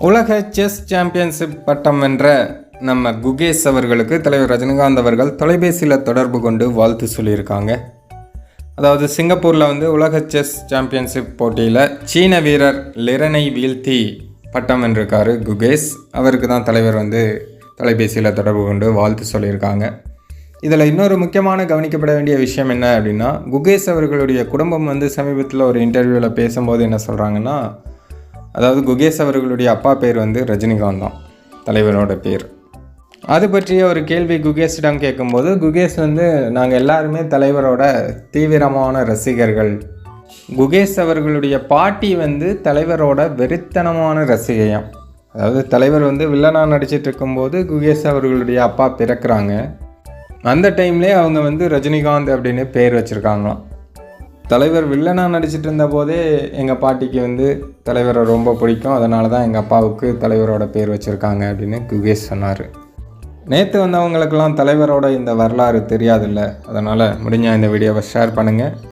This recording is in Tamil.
உலக செஸ் சாம்பியன்ஷிப் பட்டம் வென்ற நம்ம குகேஷ் அவர்களுக்கு தலைவர் ரஜினிகாந்த் அவர்கள் தொலைபேசியில் தொடர்பு கொண்டு வாழ்த்து சொல்லியிருக்காங்க. அதாவது சிங்கப்பூரில் உலக செஸ் சாம்பியன்ஷிப் போட்டியில் சீன வீரர் லிரனை வீழ்த்தி பட்டம் வென்றிருக்காரு குகேஷ். அவருக்கு தான் தலைவர் தொலைபேசியில் தொடர்பு கொண்டு வாழ்த்து சொல்லியிருக்காங்க. இதில் இன்னொரு முக்கியமான கவனிக்கப்பட வேண்டிய விஷயம் என்ன அப்படின்னா, குகேஷ் அவர்களுடைய குடும்பம் சமீபத்தில் ஒரு இன்டர்வியூவில் பேசும்போது என்ன சொல்கிறாங்கன்னா, அதாவது குகேஷ் அவர்களுடைய அப்பா பேர் ரஜினிகாந்த் தான் தலைவரோட பேர். அது பற்றிய ஒரு கேள்வி குகேஷிடம் கேட்கும்போது குகேஷ் நாங்கள் எல்லாருமே தலைவரோட தீவிரமான ரசிகர்கள். குகேஷ் அவர்களுடைய பாட்டி தலைவரோட வெறித்தனமான ரசிகையாம். அதாவது தலைவர் வில்லனாக நடிச்சிட்டு இருக்கும்போது குகேஷ் அவர்களுடைய அப்பா பிறக்கிறாங்க. அந்த டைம்லேயே அவங்க ரஜினிகாந்த் அப்படின்னு பேர் வச்சுருக்காங்களாம். தலைவர் வில்லனாக நடிச்சிட்டு இருந்த போதே எங்கள் பாட்டிக்கு தலைவரை ரொம்ப பிடிக்கும், அதனால தான் எங்கள் அப்பாவுக்கு தலைவரோட பேர் வச்சுருக்காங்க அப்படின்னு குகேஷ் சொன்னார். நேற்று வந்தவங்களுக்கெல்லாம் தலைவரோட இந்த வரலாறு தெரியாதில்ல, அதனால் முடிஞ்ச இந்த வீடியோவை ஷேர் பண்ணுங்கள்.